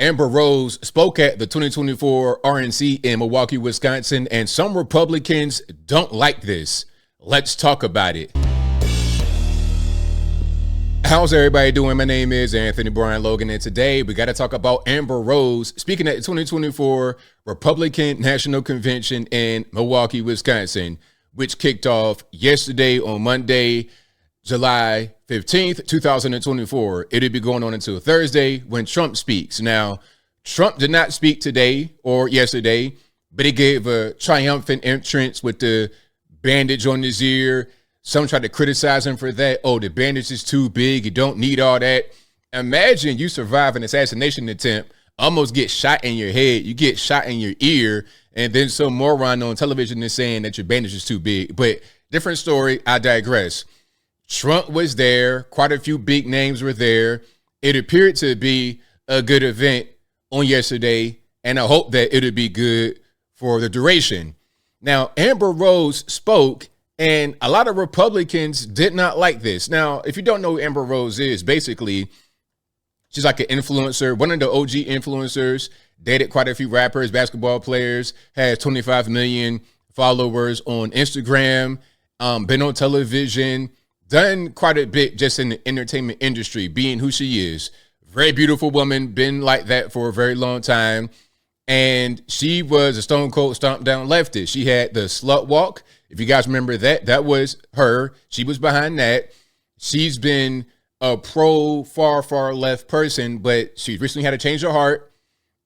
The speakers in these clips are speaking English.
Amber Rose spoke at the 2024 RNC in Milwaukee, Wisconsin, and some Republicans don't like this. Let's talk about it. How's everybody doing? My name is Anthony Brian Logan, and today we got to talk about Amber Rose speaking at the 2024 Republican National Convention in Milwaukee, Wisconsin, which kicked off yesterday on Monday, July 15th, 2024. It'll be going on until Thursday when Trump speaks. Now, Trump did not speak today or yesterday, but he gave a triumphant entrance with the bandage on his ear. Some tried to criticize him for that. Oh, the bandage is too big. You don't need all that. Imagine you survive an assassination attempt, almost get shot in your head, you get shot in your ear, and then some moron on television is saying that your bandage is too big. But different story, I digress. Trump was there. Quite a few big names were there. It appeared to be a good event on yesterday, and I hope that it'll be good for the duration. Now, Amber Rose spoke, and a lot of Republicans did not like this. Now, if you don't know who Amber Rose is, basically, she's like an influencer, one of the OG influencers, dated quite a few rappers, basketball players, has 25 million followers on Instagram, been on television, done quite a bit just in the entertainment industry, being who she is. Very beautiful woman, been like that for a very long time. And she was a stone cold stomp down leftist. She had the slut walk. If you guys remember that, that was her. She was behind that. She's been a pro far, far left person, but she recently had to change her heart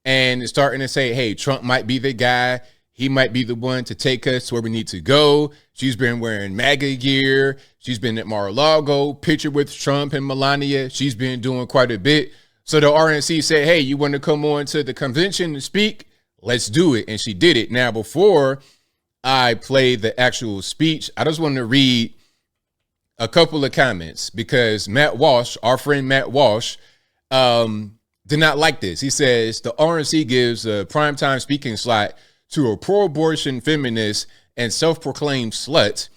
and is starting to say, hey, Trump might be the guy. He might be the one to take us to where we need to go. She's been wearing MAGA gear. She's been at Mar-a-Lago, picture with Trump and Melania. She's been doing quite a bit. So the RNC said, hey, you want to come on to the convention and speak? Let's do it. And she did it. Now, before I play the actual speech, I just want to read a couple of comments because Matt Walsh, our friend Matt Walsh, did not like this. He says the RNC gives a primetime speaking slot to a pro-abortion feminist and self-proclaimed slut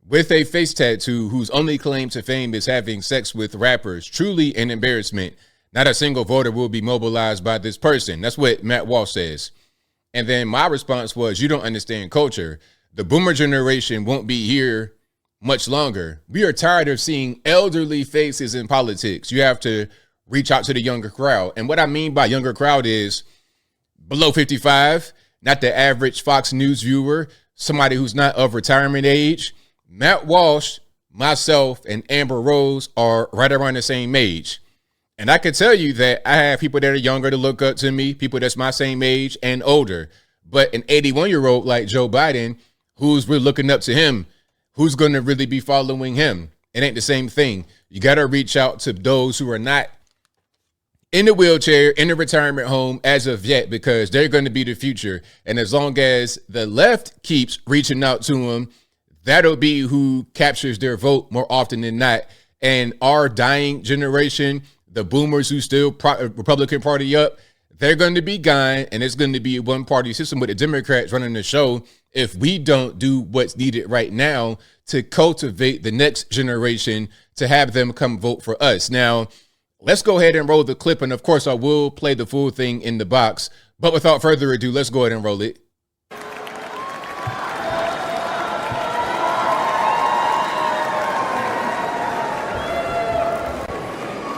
with a face tattoo whose only claim to fame is having sex with rappers. Truly an embarrassment. Not a single voter will be mobilized by this person. That's what Matt Walsh says. And then my response was, you don't understand culture. The boomer generation won't be here much longer. We are tired of seeing elderly faces in politics. You have to reach out to the younger crowd. And what I mean by younger crowd is below 55, not the average Fox News viewer, somebody who's not of retirement age. Matt Walsh, myself, and Amber Rose are right around the same age. And I can tell you that I have people that are younger to look up to me, people that's my same age and older. But an 81-year-old like Joe Biden, who's really looking up to him, who's going to really be following him? It ain't the same thing. You got to reach out to those who are not in the wheelchair, in the retirement home as of yet, because they're going to be the future. And as long as the left keeps reaching out to them, that'll be who captures their vote more often than not. And our dying generation, the boomers who still Republican Party up, they're going to be gone. And it's going to be a one-party system with the Democrats running the show if we don't do what's needed right now to cultivate the next generation to have them come vote for us. Now, let's go ahead and roll the clip. And of course, I will play the full thing in the box. But without further ado, let's go ahead and roll it.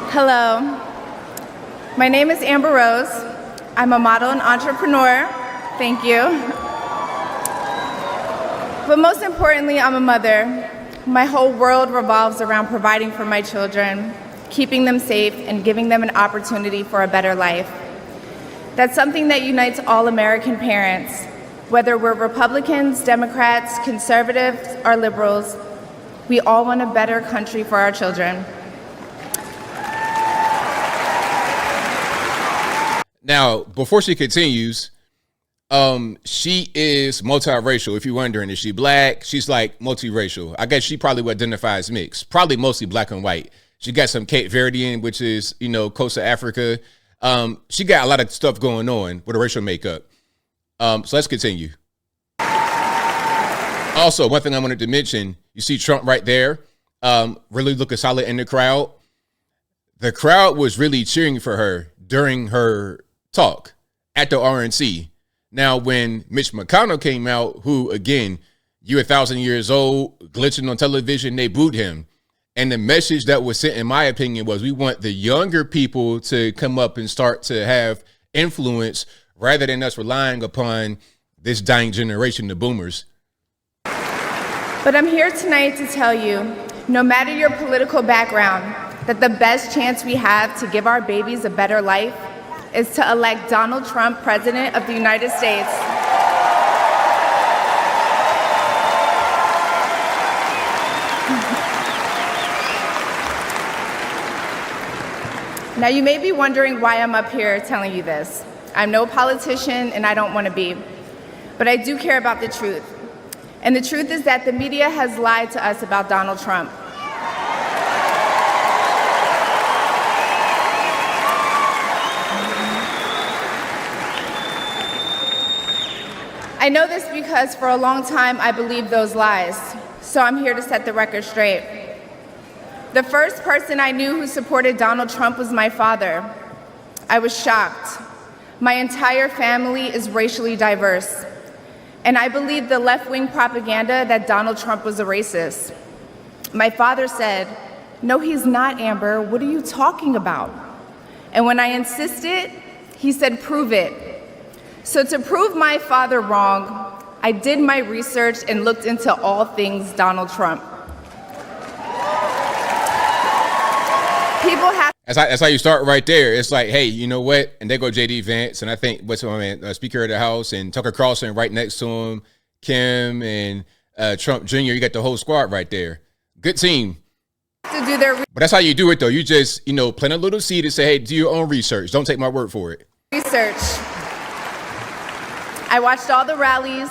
Hello, my name is Amber Rose. I'm a model and entrepreneur. Thank you. But most importantly, I'm a mother. My whole world revolves around providing for my children, keeping them safe, and giving them an opportunity for a better life. That's something that unites all American parents, whether we're Republicans, Democrats, conservatives, or liberals. We all want a better country for our children. Now, before she continues, she is multiracial. If you're wondering, is she black? She's like multiracial. I guess she probably would identify as mixed, probably mostly black and white. She got some Cape Verdean, which is, coast of Africa. She got a lot of stuff going on with her racial makeup. So let's continue. Also, one thing I wanted to mention, you see Trump right there, really looking solid in the crowd. The crowd was really cheering for her during her talk at the RNC. Now, when Mitch McConnell came out, who, again, you're 1,000 years old, glitching on television, they booed him. And the message that was sent, in my opinion, was we want the younger people to come up and start to have influence rather than us relying upon this dying generation, the boomers. But I'm here tonight to tell you, no matter your political background, that the best chance we have to give our babies a better life is to elect Donald Trump President of the United States. Now, you may be wondering why I'm up here telling you this. I'm no politician and I don't want to be, but I do care about the truth. And the truth is that the media has lied to us about Donald Trump. I know this because for a long time I believed those lies, so I'm here to set the record straight. The first person I knew who supported Donald Trump was my father. I was shocked. My entire family is racially diverse, and I believed the left-wing propaganda that Donald Trump was a racist. My father said, "No, he's not, Amber. What are you talking about?" And when I insisted, he said, "Prove it." So to prove my father wrong, I did my research and looked into all things Donald Trump. People have. That's how you start right there. It's like, hey, you know what? And there go J.D. Vance, and I think what's my man, Speaker of the House, and Tucker Carlson right next to him, Kim and Trump Jr. You got the whole squad right there. Good team. To do their But that's how you do it, though. You just, plant a little seed and say, hey, do your own research. Don't take my word for it. research. I watched all the rallies,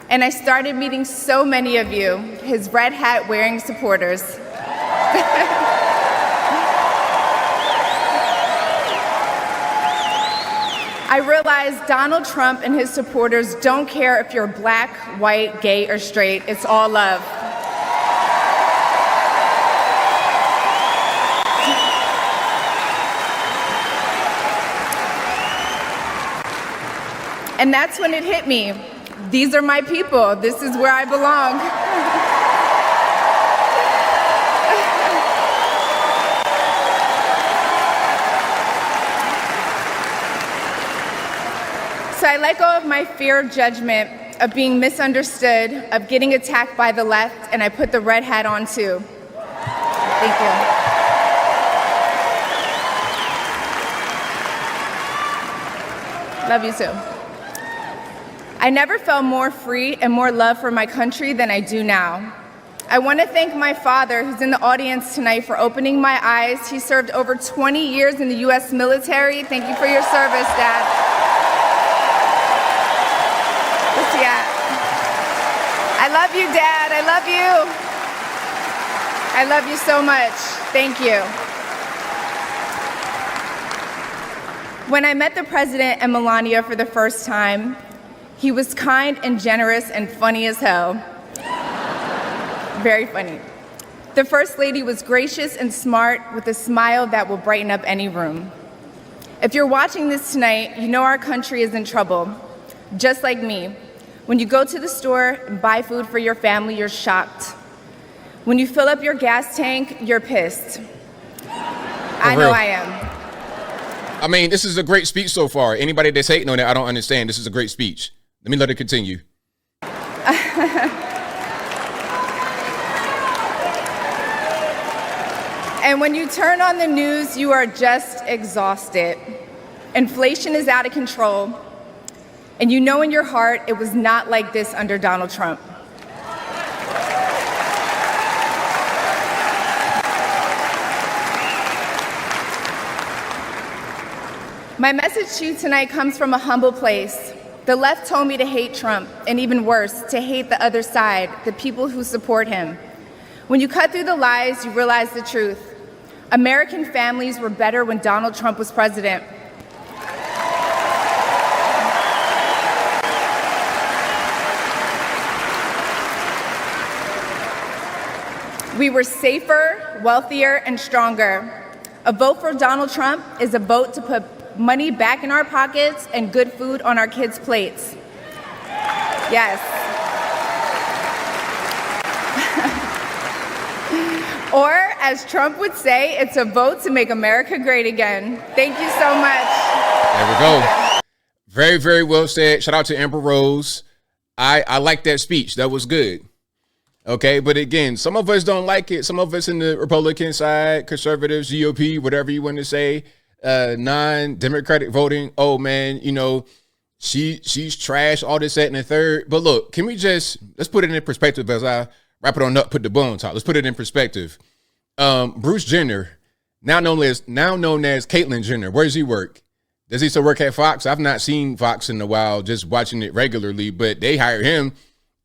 and I started meeting so many of you, his red hat wearing supporters. I realized Donald Trump and his supporters don't care if you're black, white, gay, or straight. It's all love. And that's when it hit me. These are my people. This is where I belong. So I let go of my fear of judgment, of being misunderstood, of getting attacked by the left, and I put the red hat on too. Thank you. Love you too. I never felt more free and more love for my country than I do now. I want to thank my father, who's in the audience tonight, for opening my eyes. He served over 20 years in the U.S. military. Thank you for your service, Dad. Where's he at? I love you, Dad. I love you. I love you so much. Thank you. When I met the president and Melania for the first time, he was kind and generous and funny as hell. Very funny. The First Lady was gracious and smart with a smile that will brighten up any room. If you're watching this tonight, you know our country is in trouble. Just like me. When you go to the store and buy food for your family, you're shocked. When you fill up your gas tank, you're pissed. I know I am. I mean, this is a great speech so far. Anybody that's hating on it, I don't understand. This is a great speech. Let me let it continue. And when you turn on the news, you are just exhausted. Inflation is out of control. And you know in your heart it was not like this under Donald Trump. My message to you tonight comes from a humble place. The left told me to hate Trump, and even worse, to hate the other side, the people who support him. When you cut through the lies, you realize the truth. American families were better when Donald Trump was president. We were safer, wealthier, and stronger. A vote for Donald Trump is a vote to put money back in our pockets and good food on our kids' plates. Yes. Or, as Trump would say, it's a vote to make America great again. Thank you so much. There we go. Very, very well said. Shout out to Amber Rose. I like that speech. That was good. Okay, but again, some of us don't like it. Some of us in the Republican side, conservatives, GOP, whatever you want to say, non-democratic voting. Oh man, you know, she's trash, all this, that, and the third. But look, can we let's put it in perspective as I wrap it on up, put the bow on top. Let's put it in perspective. Bruce Jenner, now known as Caitlyn Jenner, where does he work? Does he still work at Fox? I've not seen Fox in a while, just watching it regularly, but they hire him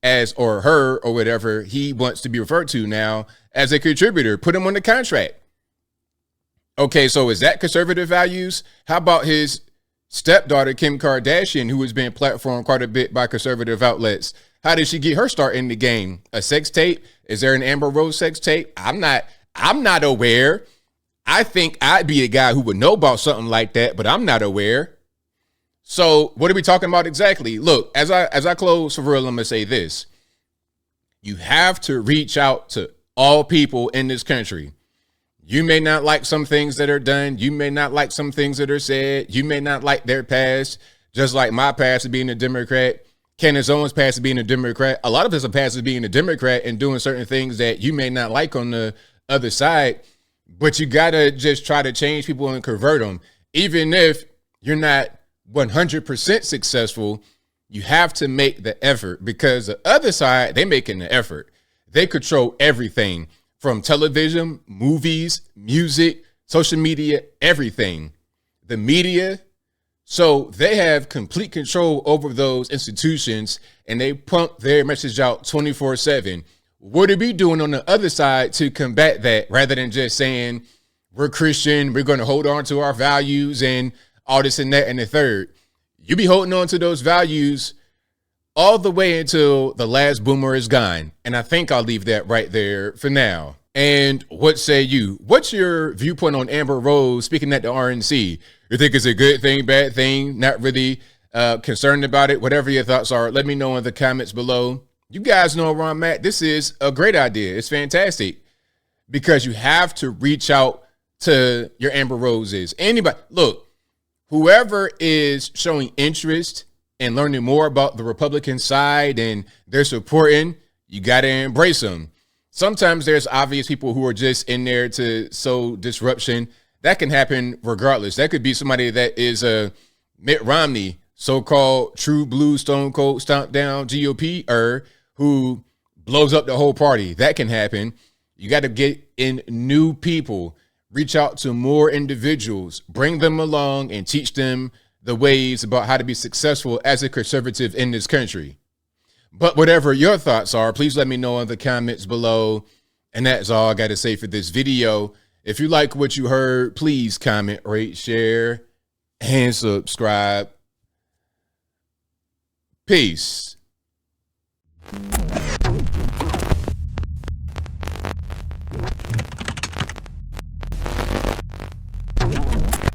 as, or her, or whatever he wants to be referred to now, as a contributor. Put him on the contract. Okay, so is that conservative values? How about his stepdaughter, Kim Kardashian, who has been platformed quite a bit by conservative outlets? How did she get her start in the game? A sex tape? Is there an Amber Rose sex tape? I'm not aware. I think I'd be a guy who would know about something like that, but I'm not aware. So what are we talking about exactly? Look, as I close for real, I'm gonna say this. You have to reach out to all people in this country. You may not like some things that are done. You may not like some things that are said. You may not like their past, just like my past of being a Democrat. Candace Owens' past of being a Democrat. A lot of us are past of being a Democrat and doing certain things that you may not like on the other side. But you got to just try to change people and convert them. Even if you're not 100% successful, you have to make the effort, because the other side, they making the effort. They control everything from television, movies, music, social media, everything. The media. So they have complete control over those institutions, and they pump their message out 24/7. What are we doing on the other side to combat that, rather than just saying we're Christian, we're going to hold on to our values and all this and that and the third? You be holding on to those values all the way until the last boomer is gone. And I think I'll leave that right there for now. And what say you? What's your viewpoint on Amber Rose speaking at the RNC? You think it's a good thing, bad thing, not really concerned about it? Whatever your thoughts are, let me know in the comments below. You guys know where I'm at. This is a great idea. It's fantastic, because you have to reach out to your Amber Roses. Anybody, look, whoever is showing interest in learning more about the Republican side and they're supporting, you got to embrace them. Sometimes there's obvious people who are just in there to sow disruption. That can happen regardless. That could be somebody that is a Mitt Romney, so-called true blue stone cold stomp down GOP-er, who blows up the whole party. That can happen. You got to get in new people, reach out to more individuals, bring them along and teach them the ways about how to be successful as a conservative in this country. But whatever your thoughts are, please let me know in the comments below. And that's all I got to say for this video. If you like what you heard, please comment, rate, share, and subscribe. Peace.